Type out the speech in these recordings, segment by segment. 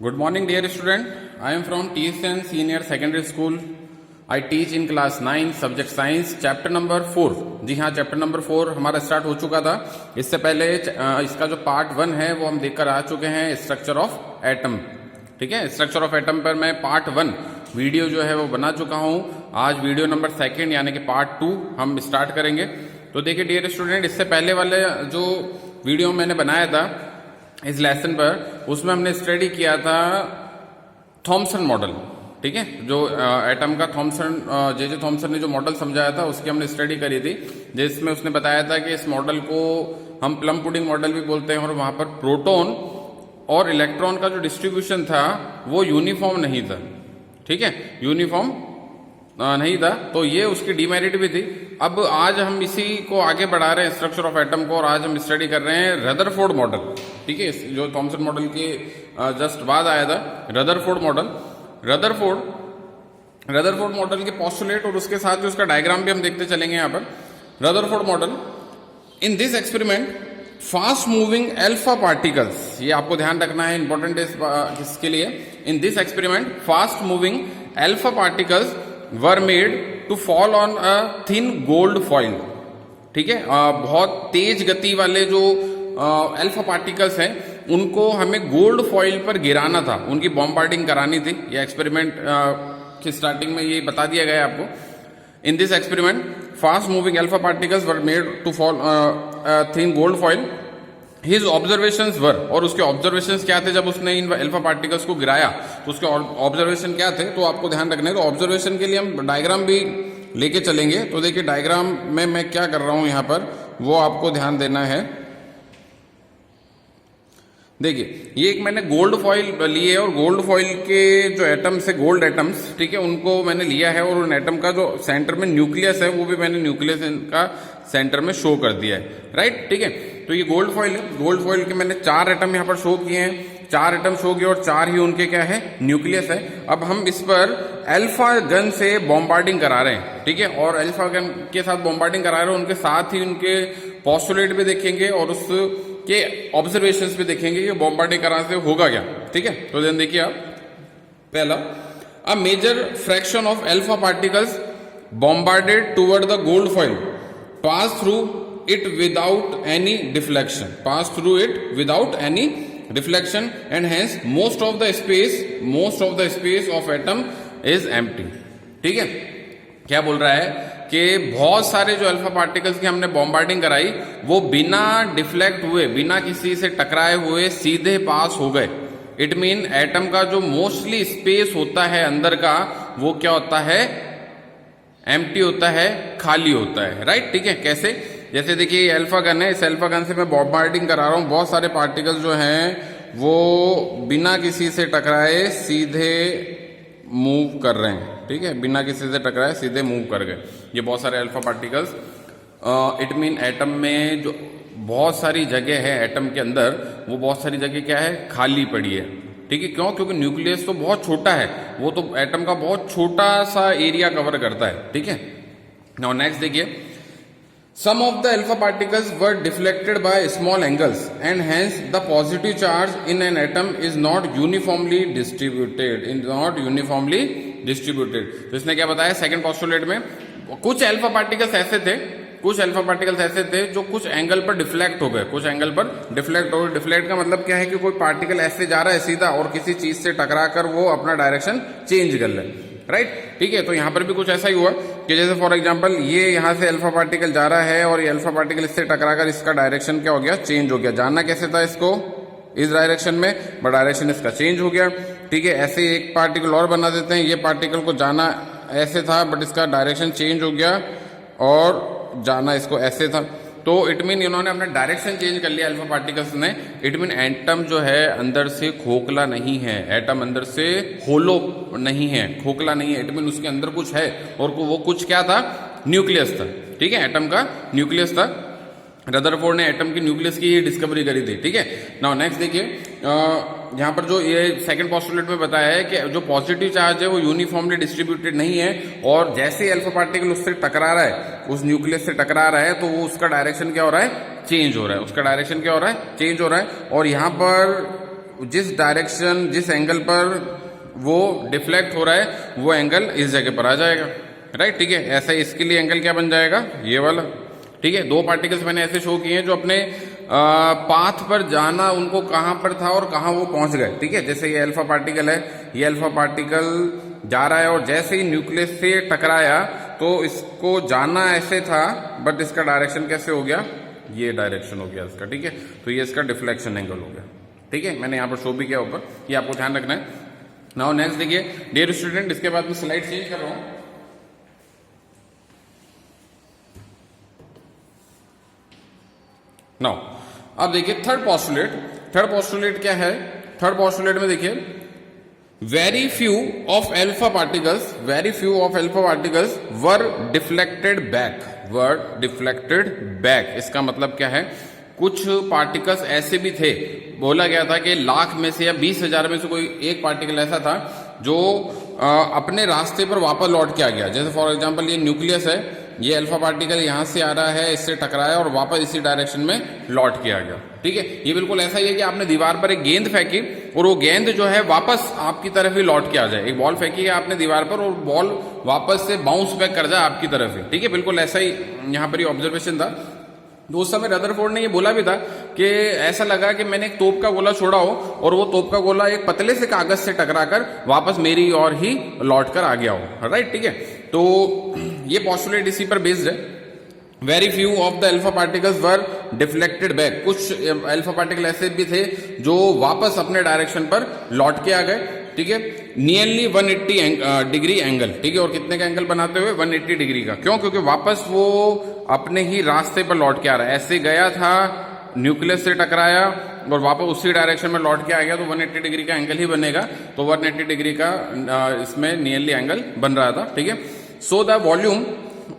Good morning, dear student. I am from TSN Senior Secondary School. I teach in class 9 subject science chapter number 4. जी हाँ, chapter number 4 हमारा start हो चुका था. इससे पहले इसका जो पार्ट 1 है वो हम देखकर आ चुके हैं, स्ट्रक्चर ऑफ एटम. ठीक है, स्ट्रक्चर ऑफ एटम पर मैं पार्ट 1 वीडियो जो है वो बना चुका हूँ. आज वीडियो नंबर 2 यानी कि पार्ट 2 हम स्टार्ट करेंगे. तो देखिए डियर स्टूडेंट, इससे पहले वाले जो वीडियो मैंने बनाया था इस लेसन पर, उसमें हमने स्टडी किया था थॉमसन मॉडल. ठीक है, जो एटम का जे थॉमसन ने जो मॉडल समझाया था उसकी हमने स्टडी करी थी, जिसमें उसने बताया था कि इस मॉडल को हम प्लम पुडिंग मॉडल भी बोलते हैं. और वहां पर प्रोटॉन और इलेक्ट्रॉन का जो डिस्ट्रीब्यूशन था वो यूनिफॉर्म नहीं था. ठीक है, यूनिफॉर्म नहीं था, तो ये उसकी डिमेरिट भी थी. अब आज हम इसी को आगे बढ़ा रहे हैं, स्ट्रक्चर ऑफ एटम को, और आज हम स्टडी कर रहे हैं रदरफोर्ड मॉडल. ठीक है, जो थॉमसन मॉडल के जस्ट बाद आया था, रदरफोर्ड मॉडल. रदरफोर्ड मॉडल के पोस्टुलेट और उसके साथ जो उसका डायग्राम भी हम देखते चलेंगे यहाँ पर. Rutherford model, in this experiment fast moving alpha particles, ये आपको ध्यान रखना है, इंपॉर्टेंट है इसके लिए. In this experiment fast moving alpha particles were made to fall on a thin gold foil. ठीक है, बहुत तेज गति वाले जो अल्फा पार्टिकल्स हैं उनको हमें गोल्ड फॉइल पर गिराना था, उनकी बॉम्बार्डिंग करानी थी. ये एक्सपेरिमेंट की स्टार्टिंग में ये बता दिया गया है आपको. In this experiment fast moving alpha particles were made to fall thin gold foil. His observations were, और उसके ऑब्जर्वेशंस क्या थे जब उसने इन अल्फा पार्टिकल्स को गिराया, तो उसके ऑब्जर्वेशन क्या थे, तो आपको ध्यान रखना है. तो ऑब्जर्वेशन के लिए हम डायग्राम भी लेके चलेंगे. तो देखिए डायग्राम में मैं क्या कर रहा हूं यहां पर, वो आपको ध्यान देना है. देखिए ये एक मैंने गोल्ड फॉइल लिए, और गोल्ड फॉइल के जो एटम्स है, गोल्ड एटम्स, ठीक है, उनको मैंने लिया है, और उन एटम का जो सेंटर में न्यूक्लियस है वो भी मैंने न्यूक्लियस का सेंटर में शो कर दिया है. राइट, ठीक है. तो ये गोल्ड फॉइल है. गोल्ड फॉइल के मैंने 4 एटम यहाँ पर शो किए हैं, 4 एटम शो किए, और 4 ही उनके क्या है, न्यूक्लियस है. अब हम इस पर अल्फा गन से बॉम्बार्डिंग करा रहे हैं. ठीक है, और अल्फा गन के साथ बॉम्बार्डिंग करा रहे हैं, उनके साथ ही उनके पोस्टुलेट भी देखेंगे और उसके ऑब्जर्वेशंस भी देखेंगे कि बॉम्बार्डिंग कराने से होगा क्या. ठीक है, तो देन देखिए आप, पहला, a major fraction of alpha particles bombarded toward the gold foil pass through it without any deflection, and hence most of the space of atom is empty. ठीक है, क्या बोल रहा है कि बहुत सारे जो अल्फा पार्टिकल्स की हमने बॉम्बार्डिंग कराई वो बिना डिफ्लेक्ट हुए, बिना किसी से टकराए हुए सीधे पास हो गए. इट मीन एटम का जो मोस्टली स्पेस होता है अंदर का, वो क्या होता है, एम्प्टी होता है, खाली होता है. राइट, ठीक है. कैसे, जैसे देखिए ये अल्फा गन है, इस अल्फा गन से मैं बॉम्बार्डिंग करा रहा हूं, बहुत सारे पार्टिकल्स जो हैं वो बिना किसी से टकराए सीधे मूव कर रहे हैं. ठीक है, बिना किसी से टकराए सीधे मूव कर गए ये बहुत सारे alpha particles. It mean atom में जो बहुत सारी जगह है, एटम के अंदर वो बहुत सारी जगह क्या है, खाली पड़ी है. ठीक है, क्यों, क्योंकि न्यूक्लियस तो बहुत छोटा है, वो तो एटम का बहुत छोटा सा एरिया कवर करता है. ठीक है, नाउ नेक्स्ट देखिए, some of the alpha particles were deflected by small angles and hence the positive charge in an atom is not uniformly distributed. तो इसने क्या बताया सेकंड पोस्टुलेट में, कुछ अल्फा पार्टिकल्स ऐसे थे जो कुछ एंगल पर डिफ्लेक्ट हो गए, डिफ्लेक्ट का मतलब क्या है कि कोई पार्टिकल ऐसे जा रहा है सीधा और किसी चीज से टकरा कर वो अपना डायरेक्शन चेंज कर ले. राइट, ठीक है. तो यहां पर भी कुछ ऐसा ही हुआ कि जैसे फॉर एग्जांपल ये यहां से अल्फा पार्टिकल जा रहा है और ये अल्फा पार्टिकल इससे टकराकर इसका डायरेक्शन क्या हो गया, चेंज हो गया. जाना कैसे था इसको, इस डायरेक्शन में, बट डायरेक्शन इसका चेंज हो गया. ठीक है, ऐसे एक पार्टिकल और बना देते हैं, ये पार्टिकल को जाना ऐसे था बट इसका डायरेक्शन चेंज हो गया और जाना इसको ऐसे था. तो इट मीन इन्होंने अपना डायरेक्शन चेंज कर लिया अल्फा पार्टिकल्स ने. इट मीन एटम जो है अंदर से खोखला नहीं है, एटम अंदर से होलो नहीं है, खोखला नहीं है. इट मीन उसके अंदर कुछ है, और वो कुछ क्या था, न्यूक्लियस था. ठीक है, एटम का न्यूक्लियस था. रदरफोर्ड ने एटम की न्यूक्लियस की डिस्कवरी करी थी. ठीक है, नाउ नेक्स्ट देखिए, यहाँ पर जो ये सेकंड पोस्टुलेट में बताया है कि जो पॉजिटिव चार्ज है वो यूनिफॉर्मली डिस्ट्रीब्यूटेड नहीं है, और जैसे अल्फा पार्टिकल उससे टकरा रहा है, उस न्यूक्लियस से टकरा रहा है, तो वो उसका डायरेक्शन क्या हो रहा है, चेंज हो रहा है. और यहाँ पर जिस डायरेक्शन, जिस एंगल पर वो डिफ्लेक्ट हो रहा है वो एंगल इस जगह पर आ जाएगा, राइट। ठीक है, ऐसा इसके लिए एंगल क्या बन जाएगा, ये वाला। ठीक है, दो पार्टिकल्स मैंने ऐसे शो किए हैं जो अपने पाथ पर जाना उनको कहां पर था और कहां वो पहुंच गए। ठीक है, जैसे ये अल्फा पार्टिकल है, ये अल्फा पार्टिकल जा रहा है और जैसे ही न्यूक्लियस से टकराया तो इसको जाना ऐसे था, बट इसका डायरेक्शन कैसे हो गया, ये डायरेक्शन हो गया इसका। ठीक है, तो ये इसका डिफ्लेक्शन एंगल हो गया। ठीक है, मैंने यहाँ पर शो भी किया ऊपर, ये आपको ध्यान रखना है। नाउ नेक्स्ट देखिए डियर स्टूडेंट, इसके बाद मैं स्लाइड चेंज कर रहा हूं। नाउ अब देखिए थर्ड पोस्टुलेट। थर्ड पोस्टुलेट क्या है, थर्ड पोस्टुलेट में देखिए very few of alpha particles, very few of alpha particles were deflected back, were deflected back. इसका मतलब क्या है, कुछ पार्टिकल्स ऐसे भी थे, बोला गया था कि लाख में से या 20,000 में से कोई एक पार्टिकल ऐसा था जो अपने रास्ते पर वापस लौट के आ गया। जैसे फॉर एग्जांपल ये न्यूक्लियस है, ये अल्फा पार्टिकल यहां से आ रहा है, इससे टकराया और वापस इसी डायरेक्शन में लौट के आ गया। ठीक है, ये बिल्कुल ऐसा ही है कि आपने दीवार पर एक गेंद फेंकी और वो गेंद जो है वापस आपकी तरफ ही लौट के आ जाए। एक बॉल फेंकी है आपने दीवार पर और बॉल वापस से बाउंस बैक कर जाए आपकी तरफ ही। ठीक है, बिल्कुल ऐसा ही यहाँ पर ऑब्जर्वेशन था। तो उस समय रदरफोर्ड ने ये बोला भी था कि ऐसा लगा कि मैंने एक तोप का गोला छोड़ा हो और वो तोप का गोला एक पतले से कागज से टकराकर वापस मेरी ओर ही लौट कर आ गया हो, राइट। ठीक है, तो ये पोस्टुलेट इसी पर बेस्ड है। Very few of the alpha particles were deflected back, कुछ अल्फा पार्टिकल ऐसे भी थे जो वापस अपने डायरेक्शन पर लौट के आ गए। ठीक है, नियरली 180 डिग्री एंगल। ठीक है, और कितने का एंगल बनाते हुए, 180 डिग्री का। क्यों, क्योंकि वापस वो अपने ही रास्ते पर लौट के आ रहा है। ऐसे गया था, न्यूक्लियस से टकराया और वापस उसी डायरेक्शन में लौट के आ गया, तो 180 डिग्री का एंगल ही बनेगा। तो 180 डिग्री का इसमें नियरली एंगल बन रहा था। ठीक है, so the volume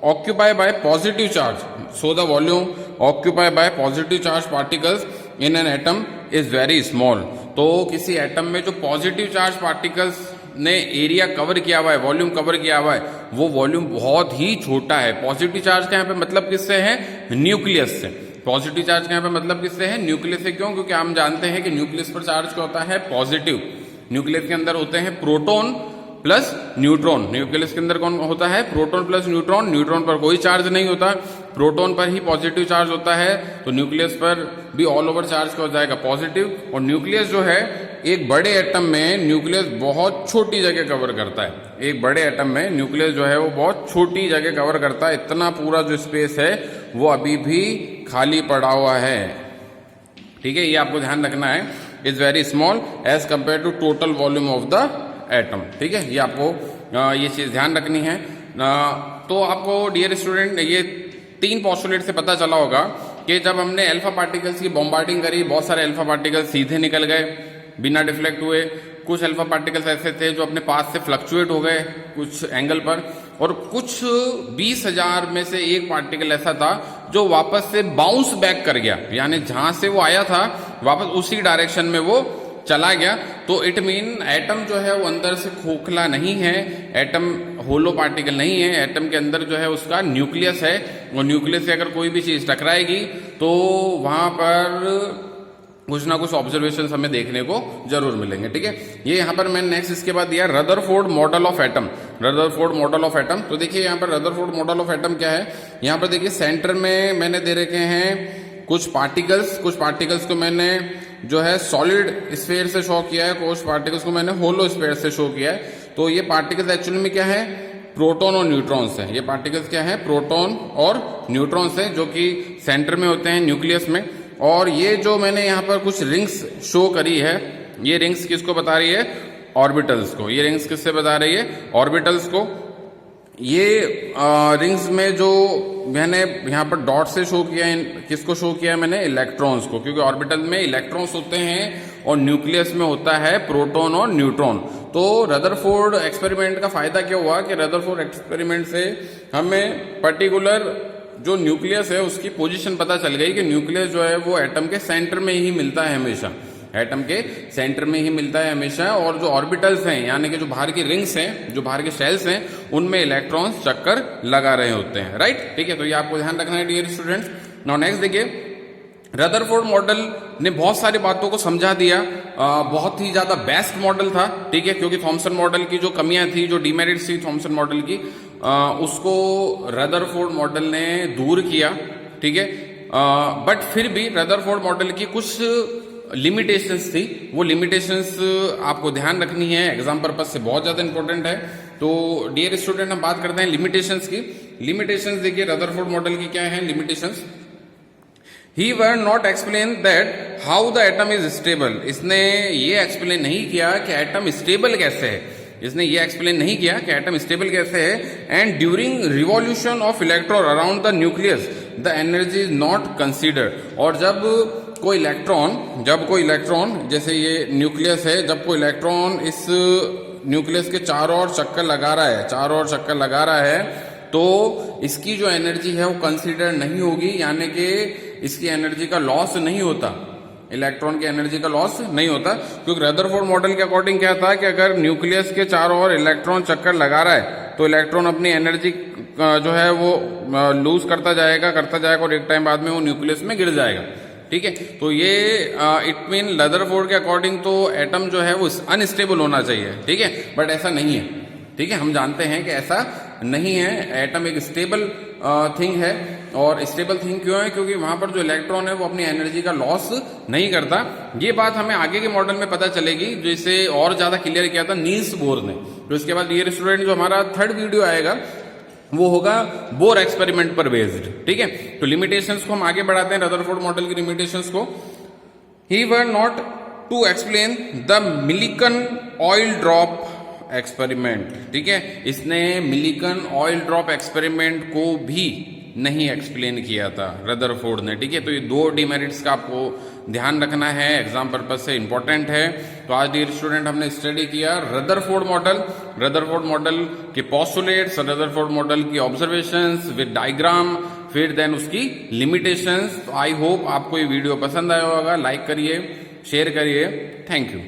occupy bye positive charge, so the volume occupy bye positive charge particles in an atom is very small. तो किसी एटम में जो पॉजिटिव चार्ज पार्टिकल्स ने एरिया कवर किया हुआ है, वॉल्यूम कवर किया हुआ है, वो वॉल्यूम बहुत ही छोटा है। पॉजिटिव चार्ज का यहाँ पे मतलब किससे है, न्यूक्लियस से। पॉजिटिव चार्ज का यहाँ पे मतलब किससे है, न्यूक्लियस से। क्यों, क्योंकि हम जानते हैं कि न्यूक्लियस पर चार्ज क्या होता है, पॉजिटिव। न्यूक्लियस के अंदर होते हैं प्रोटॉन प्लस न्यूट्रॉन। न्यूक्लियस के अंदर कौन होता है, प्रोटॉन प्लस न्यूट्रॉन। न्यूट्रॉन पर कोई चार्ज नहीं होता, प्रोटॉन पर ही पॉजिटिव चार्ज होता है। तो न्यूक्लियस पर भी ऑल ओवर चार्ज क्या हो जाएगा, पॉजिटिव। और न्यूक्लियस जो है, एक बड़े एटम में न्यूक्लियस बहुत छोटी जगह कवर करता है। एक बड़े एटम में न्यूक्लियस जो है वो बहुत छोटी जगह कवर करता है। इतना पूरा जो स्पेस है वो अभी भी खाली पड़ा हुआ है। ठीक है, ये आपको ध्यान रखना है, is very small as compare to total volume of the atom. ठीक है, ये आपको ये चीज ध्यान रखनी है। तो आपको डियर स्टूडेंट ये 3 पोस्टुलेट से पता चला होगा कि जब हमने अल्फा पार्टिकल्स की बॉम्बार्डिंग करी, बहुत सारे अल्फा पार्टिकल्स सीधे निकल गए बिना डिफ्लेक्ट हुए। कुछ अल्फा पार्टिकल्स ऐसे थे जो अपने पास से फ्लक्चुएट हो गए कुछ एंगल पर, और कुछ 20,000 में से एक पार्टिकल ऐसा था जो वापस से बाउंस बैक कर गया, यानी जहां से वो आया था वापस उसी डायरेक्शन में वो चला गया। तो इट मीन एटम जो है वो अंदर से खोखला नहीं है, एटम होलो पार्टिकल नहीं है। एटम के अंदर जो है उसका न्यूक्लियस है, और न्यूक्लियस से अगर कोई भी चीज टकराएगी तो वहां पर कुछ ना कुछ ऑब्जर्वेशन हमें देखने को जरूर मिलेंगे। ठीक है, ये यहाँ पर मैंने नेक्स्ट इसके बाद दिया Rutherford model of atom. Rutherford model of atom, तो देखिए यहाँ पर रदरफोर्ड मॉडल ऑफ एटम क्या है। यहाँ पर देखिए सेंटर में मैंने दे रखे हैं कुछ पार्टिकल्स को मैंने जो है सॉलिड स्फीयर से शो किया है, कुछ पार्टिकल्स को मैंने होलो स्फीयर से शो किया है। तो ये पार्टिकल्स एक्चुअली में क्या है, प्रोटॉन और न्यूट्रॉन्स हैं। ये पार्टिकल्स क्या है, प्रोटॉन और न्यूट्रॉन्स हैं, जो कि सेंटर में होते हैं न्यूक्लियस में। और ये जो मैंने यहाँ पर कुछ रिंग्स शो करी है, ये रिंग्स किसको बता रही है, ऑर्बिटल्स को। ये रिंग्स किससे बता रही है, ऑर्बिटल्स को। ये रिंग्स में जो मैंने यहाँ पर डॉट से शो किया है, किसको शो किया है मैंने, इलेक्ट्रॉन्स को, क्योंकि ऑर्बिटल में इलेक्ट्रॉन्स होते हैं और न्यूक्लियस में होता है प्रोटॉन और न्यूट्रॉन। तो रदरफोर्ड एक्सपेरिमेंट का फायदा क्या हुआ कि रदरफोर्ड एक्सपेरिमेंट से हमें पर्टिकुलर जो न्यूक्लियस है उसकी पोजीशन पता चल गई कि न्यूक्लियस जो है वो एटम के सेंटर में ही मिलता है हमेशा, एटम के सेंटर में ही मिलता है हमेशा। और जो ऑर्बिटल्स हैं, यानी कि जो बाहर की रिंग्स हैं, जो बाहर के शेल्स हैं, उनमें इलेक्ट्रॉन्स चक्कर लगा रहे होते हैं, राइट। ठीक है, तो ये आपको ध्यान रखना है डियर स्टूडेंट्स। नाउ नेक्स्ट देखिए, रदरफोर्ड मॉडल ने बहुत सारी बातों को समझा दिया, बहुत ही ज्यादा बेस्ट मॉडल था, ठीक है, क्योंकि थॉमसन मॉडल की जो कमियां थी, जो डिमेरिट्स थी थॉमसन मॉडल की, उसको रदरफोर्ड मॉडल ने दूर किया, ठीक है। बट फिर भी रदरफोर्ड मॉडल की कुछ लिमिटेशंस थी, वो लिमिटेशंस आपको ध्यान रखनी है, एग्जाम पर्पज से बहुत ज्यादा इंपॉर्टेंट है। तो डियर स्टूडेंट, हम बात करते हैं लिमिटेशंस की। लिमिटेशंस देखिए रदरफोर्ड मॉडल की क्या है limitations. He were not explain that how the atom is stable. इसने ये एक्सप्लेन नहीं किया कि एटम स्टेबल कैसे है, इसने ये एक्सप्लेन नहीं किया कि एटम स्टेबल कैसे है। And during revolution of electron around the nucleus the energy is not considered. और जब कोई इलेक्ट्रॉन जैसे ये न्यूक्लियस है, जब कोई इलेक्ट्रॉन इस न्यूक्लियस के चारों ओर चक्कर लगा रहा है, तो इसकी जो एनर्जी है वो कंसीडर नहीं होगी, यानी कि इसकी एनर्जी का लॉस नहीं होता, इलेक्ट्रॉन की एनर्जी का लॉस नहीं होता। क्योंकि रदरफोर्ड मॉडल के अकॉर्डिंग क्या था कि अगर न्यूक्लियस के चारों ओर इलेक्ट्रॉन चक्कर लगा रहा है तो इलेक्ट्रॉन अपनी एनर्जी जो है वो लूज करता जाएगा और एक टाइम बाद में वो न्यूक्लियस में गिर जाएगा, ठीक है। तो ये इट मीन रदरफोर्ड के अकॉर्डिंग तो एटम जो है वो अनस्टेबल होना चाहिए, ठीक है, बट ऐसा नहीं है, ठीक है। हम जानते हैं कि ऐसा नहीं है, एटम एक स्टेबल थिंग है। और स्टेबल थिंग क्यों है? क्योंकि वहां पर जो इलेक्ट्रॉन है वो अपनी एनर्जी का लॉस नहीं करता। ये बात हमें आगे के मॉडल में पता चलेगी, जिसे और ज्यादा क्लियर किया था नील्स बोर ने। तो इसके बाद ये स्टूडेंट जो हमारा थर्ड वीडियो आएगा वो होगा बोर एक्सपेरिमेंट पर बेस्ड, ठीक है। तो लिमिटेशंस को हम आगे बढ़ाते हैं, रदरफोर्ड मॉडल की लिमिटेशंस को। He were not to explain the Millikan oil drop experiment, ठीक है। इसने मिलिकन ऑयल ड्रॉप एक्सपेरिमेंट को भी नहीं एक्सप्लेन किया था रदरफोर्ड ने, ठीक है। तो ये दो डिमेरिट्स का आपको ध्यान रखना है, एग्जाम पर्पज से इंपॉर्टेंट है। तो आज डियर स्टूडेंट हमने स्टडी किया रदरफोर्ड मॉडल के पोस्टुलेट्स, रदरफोर्ड मॉडल की ऑब्जर्वेशंस विद डायग्राम, फिर देन उसकी लिमिटेशंस। तो आई होप आपको ये वीडियो पसंद आया होगा। लाइक करिए, शेयर करिए। Thank you.